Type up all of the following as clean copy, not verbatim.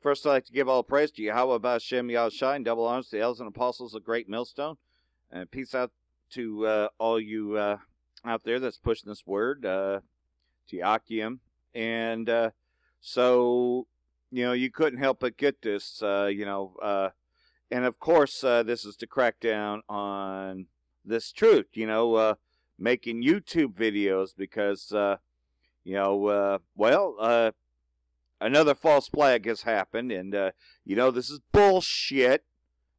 First, I'd like to give all praise to Yahweh Ba'Shem Yahushai, and double honors to the elders and apostles of Great Millstone. And peace out to all you out there that's pushing this word, to Akim. And so, you couldn't help but get this, and of course, this is to crack down on this truth, making YouTube videos because, another false flag has happened, and, this is bullshit,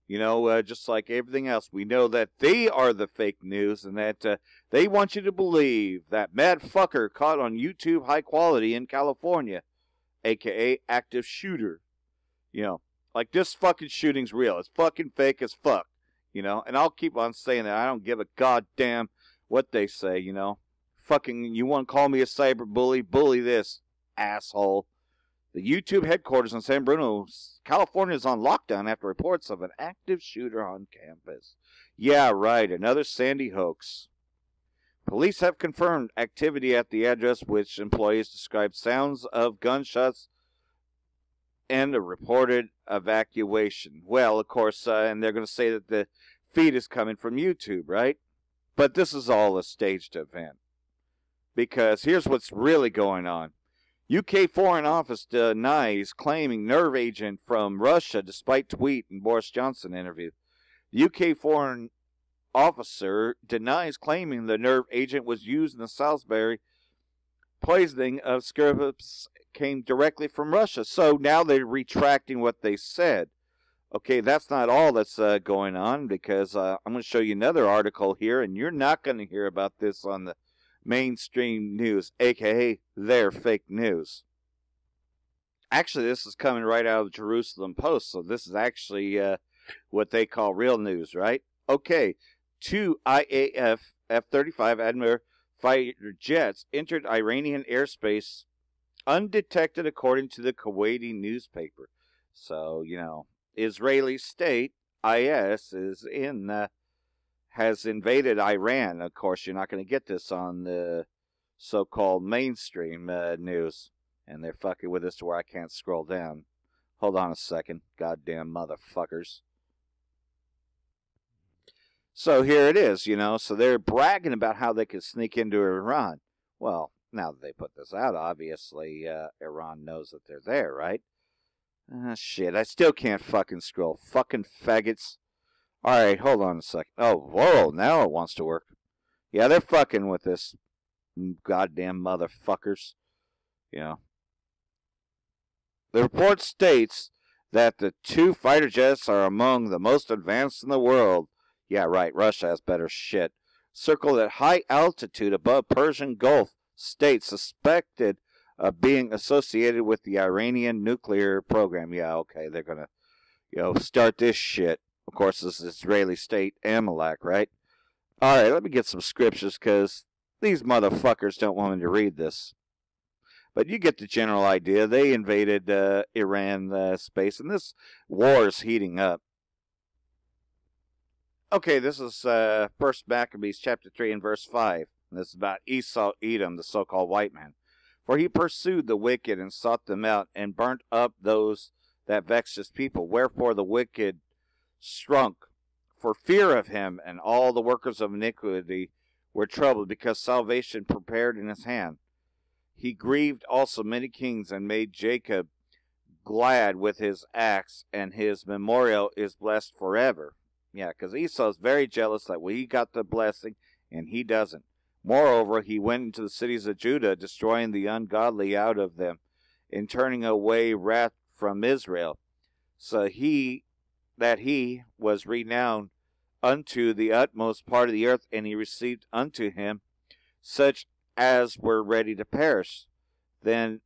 just like everything else. We know that they are the fake news, and that they want you to believe that mad fucker caught on YouTube high quality in California, a.k.a. active shooter, like this fucking shooting's real. It's fucking fake as fuck, and I'll keep on saying that. I don't give a goddamn what they say, Fucking, you want to call me a cyber bully? Bully this, asshole. The YouTube headquarters in San Bruno, California is on lockdown after reports of an active shooter on campus. Yeah, right, another Sandy hoax. Police have confirmed activity at the address, which employees described sounds of gunshots and a reported evacuation. Well, of course, and they're going to say that the feed is coming from YouTube, right? But this is all a staged event. Because here's what's really going on. UK Foreign Office denies claiming nerve agent from Russia despite tweet in Boris Johnson interview. The UK Foreign Officer denies claiming the nerve agent was used in the Salisbury poisoning of Scripps came directly from Russia. So now they're retracting what they said. Okay, that's not all that's going on, because I'm going to show you another article here, and you're not going to hear about this on the mainstream news, aka their fake news. Actually, this is coming right out of the Jerusalem Post, so this is actually what they call real news, right? Okay, 2 IAF F-35 Admiral fighter jets entered Iranian airspace undetected, according to the Kuwaiti newspaper. So, Israeli state, IS, has invaded Iran. Of course, you're not going to get this on the so-called mainstream news. And they're fucking with us to where I can't scroll down. Hold on a second. Goddamn motherfuckers. So here it is, So they're bragging about how they could sneak into Iran. Well, now that they put this out, obviously Iran knows that they're there, right? Shit, I still can't fucking scroll. Fucking faggots. Alright, hold on a second. Oh, whoa, now it wants to work. Yeah, they're fucking with this. Goddamn motherfuckers. The report states that the 2 fighter jets are among the most advanced in the world. Yeah, right, Russia has better shit. Circled at high altitude above Persian Gulf states suspected of being associated with the Iranian nuclear program. Yeah, okay, they're gonna, start this shit. Of course, this is Israeli state Amalek, right? Alright, let me get some scriptures, because these motherfuckers don't want me to read this. But you get the general idea. They invaded Iran space, and this war is heating up. Okay, this is 1 Maccabees chapter 3 and verse 5. And this is about Esau Edom, the so-called white man. For he pursued the wicked and sought them out, and burnt up those that vexed his people. Wherefore the wicked shrunk for fear of him, and all the workers of iniquity were troubled, because salvation prepared in his hand. He grieved also many kings, and made Jacob glad with his acts, and his memorial is blessed forever. Yeah, because Esau is very jealous that he got the blessing, and he doesn't. Moreover, he went into the cities of Judah, destroying the ungodly out of them, and turning away wrath from Israel. So he was renowned unto the utmost part of the earth, and he received unto him such as were ready to perish. Then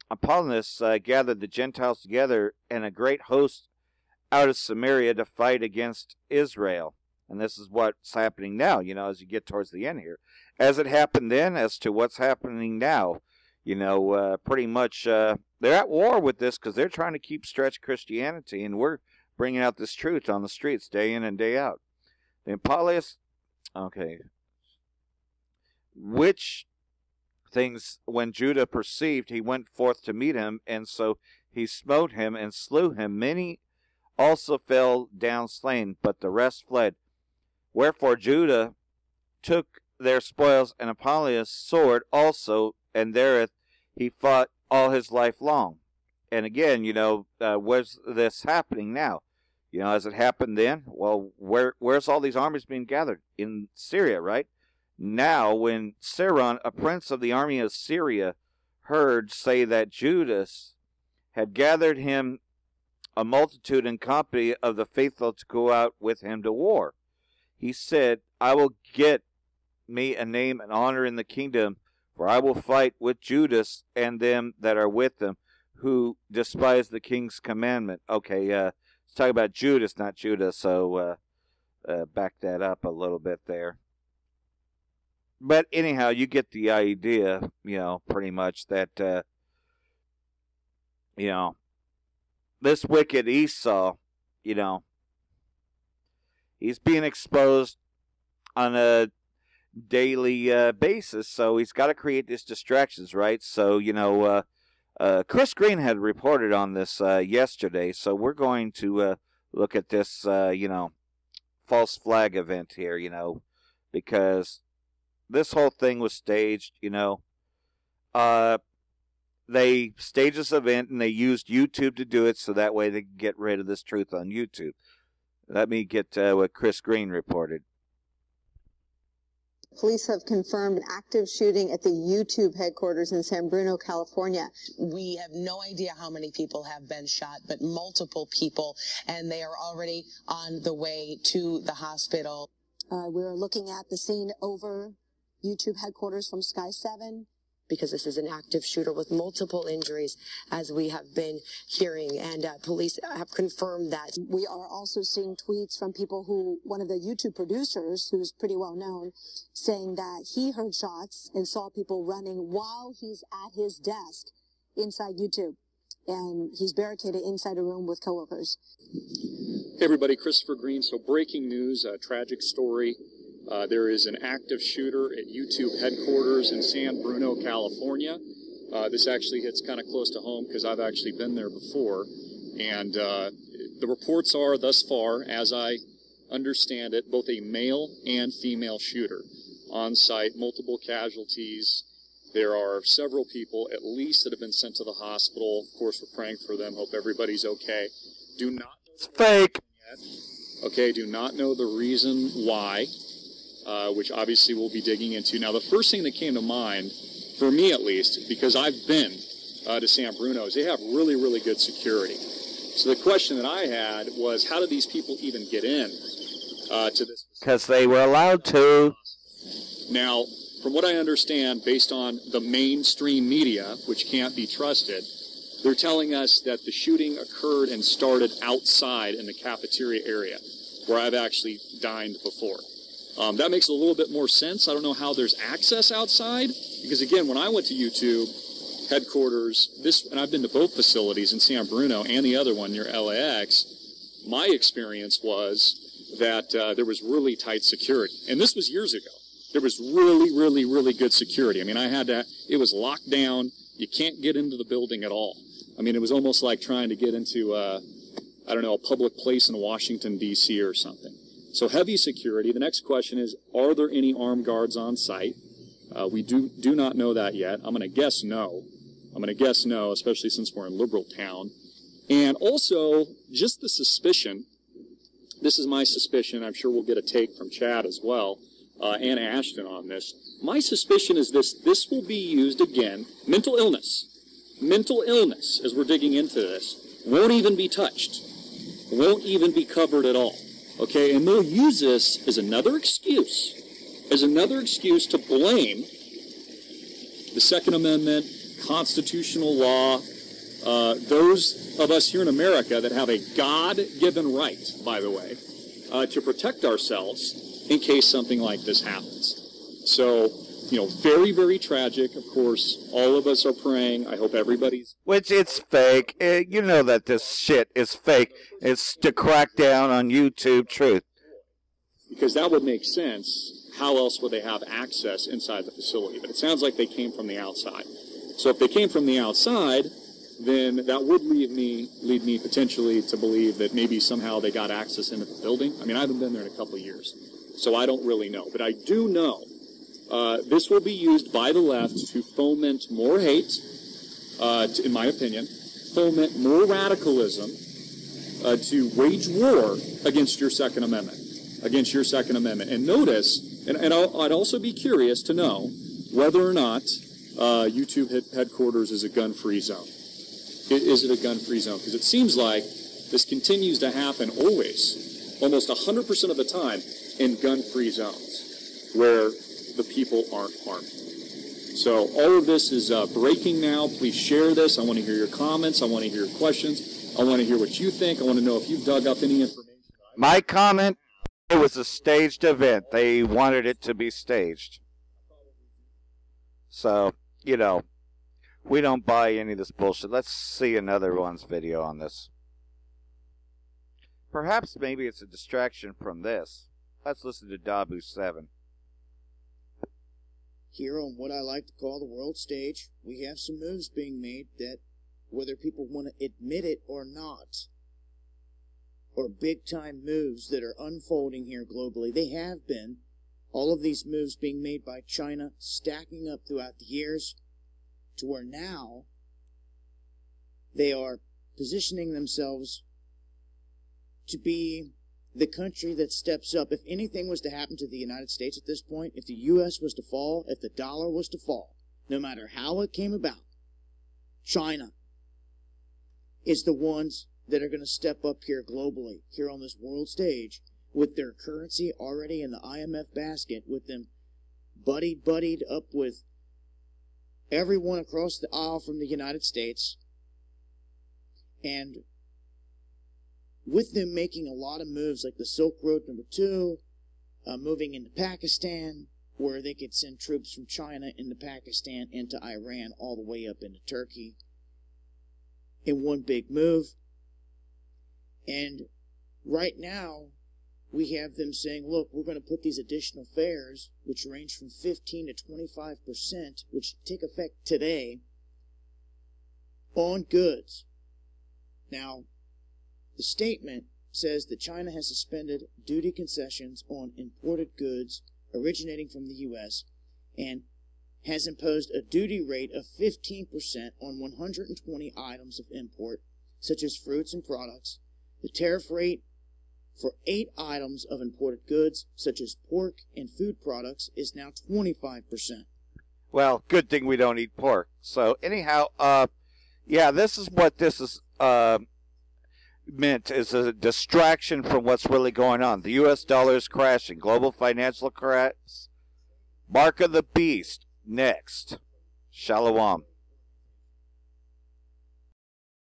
Apollonius gathered the Gentiles together, and a great host out of Samaria to fight against Israel. And this is what's happening now, as you get towards the end here. As it happened then, as to what's happening now, pretty much they're at war with this, because they're trying to keep stretch Christianity, and we're bringing out this truth on the streets day in and day out. Then Apollonius, okay, which things when Judah perceived, he went forth to meet him, and so he smote him and slew him. Many also fell down slain, but the rest fled. Wherefore Judah took their spoils, and Apollonius' sword also, and therewith he fought all his life long. And again, where's this happening now? Has it happened then? Well, where's all these armies being gathered? In Syria, right? Now, when Seron, a prince of the army of Syria, heard say that Judas had gathered him a multitude and company of the faithful to go out with him to war, he said, I will get me a name and honor in the kingdom, for I will fight with Judas and them that are with him, who despise the king's commandment. Okay, let's talk about Judas, not Judah, so back that up a little bit there. But anyhow, you get the idea, pretty much that, this wicked Esau, he's being exposed on a daily basis, so he's got to create these distractions, right? So, Chris Green had reported on this yesterday, so we're going to look at this, false flag event here, because this whole thing was staged, they staged this event and they used YouTube to do it so that way they can get rid of this truth on YouTube. Let me get what Chris Green reported. Police have confirmed an active shooting at the YouTube headquarters in San Bruno, California. We have no idea how many people have been shot, but multiple people, and they are already on the way to the hospital. We're looking at the scene over YouTube headquarters from Sky 7. Because this is an active shooter with multiple injuries, as we have been hearing, and police have confirmed that. We are also seeing tweets from people one of the YouTube producers, who's pretty well known, saying that he heard shots and saw people running while he's at his desk inside YouTube. And he's barricaded inside a room with coworkers. Hey everybody, Christopher Green. So breaking news, a tragic story. There is an active shooter at YouTube headquarters in San Bruno, California. This actually hits kind of close to home because I've actually been there before. And the reports are, thus far, as I understand it, both a male and female shooter on site, multiple casualties. There are several people, at least, that have been sent to the hospital. Of course, we're praying for them. Hope everybody's okay. Do not know it's fake. Yet. Okay, do not know the reason why. Which obviously we'll be digging into. Now, the first thing that came to mind, for me at least, because I've been to San Bruno, is they have really, really good security. So the question that I had was, how did these people even get in to this? Because they were allowed to. Now, from what I understand, based on the mainstream media, which can't be trusted, they're telling us that the shooting occurred and started outside in the cafeteria area, where I've actually dined before. That makes a little bit more sense. I don't know how there's access outside, because again, when I went to YouTube headquarters, and I've been to both facilities in San Bruno and the other one near LAX, my experience was that there was really tight security. And this was years ago. There was really, really, really good security. I mean, it was locked down. You can't get into the building at all. I mean, it was almost like trying to get into, a public place in Washington, D.C. or something. So heavy security. The next question is, are there any armed guards on site? We do not know that yet. I'm going to guess no. Especially since we're in Liberal Town. And also, just the suspicion, this is my suspicion, I'm sure we'll get a take from Chad as well, and Ashton on this. My suspicion is this will be used again, mental illness, as we're digging into this, won't even be touched, won't even be covered at all. Okay, and they'll use this as another excuse to blame the Second Amendment, constitutional law, those of us here in America that have a God-given right, by the way, to protect ourselves in case something like this happens. So, very, very tragic. Of course, all of us are praying. I hope everybody's... Which it's fake. You know that this shit is fake. It's to crack down on YouTube truth. Because that would make sense. How else would they have access inside the facility? But it sounds like they came from the outside. So if they came from the outside, then that would lead me potentially to believe that maybe somehow they got access into the building. I mean, I haven't been there in a couple of years, so I don't really know. But I do know this will be used by the left to foment more hate, in my opinion, foment more radicalism, to wage war against your Second Amendment. And notice, and I'd also be curious to know whether or not YouTube headquarters is a gun-free zone. Is it a gun-free zone? Because it seems like this continues to happen always, almost 100% of the time, in gun-free zones where the people aren't harmed. So all of this is breaking now. Please share this. I want to hear your comments. I want to hear your questions. I want to hear what you think. I want to know if you've dug up any information. My comment, it was a staged event. They wanted it to be staged. So, you know, we don't buy any of this bullshit. Let's see another one's video on this. Perhaps maybe it's a distraction from this. Let's listen to Dabu 7. Here on what I like to call the world stage, we have some moves being made that, whether people want to admit it or not, are big-time moves that are unfolding here globally. They have been. All of these moves being made by China, stacking up throughout the years, to where now they are positioning themselves to be the country that steps up. If anything was to happen to the United States at this point, if the U.S. was to fall, if the dollar was to fall, no matter how it came about, China is the ones that are going to step up here globally, here on this world stage, with their currency already in the IMF basket, with them buddied up with everyone across the aisle from the United States, and with them making a lot of moves like the Silk Road #2, moving into Pakistan, where they could send troops from China into Pakistan, into Iran, all the way up into Turkey, in one big move. And right now, we have them saying, look, we're going to put these additional fares, which range from 15 to 25%, which take effect today, on goods. Now, the statement says that China has suspended duty concessions on imported goods originating from the U.S. and has imposed a duty rate of 15% on 120 items of import, such as fruits and products. The tariff rate for 8 items of imported goods, such as pork and food products, is now 25%. Well, good thing we don't eat pork. So anyhow, yeah, this is what this is meant, is a distraction from what's really going on. The U.S. dollar is crashing. Global financial crash. Mark of the beast. Next. Shalom.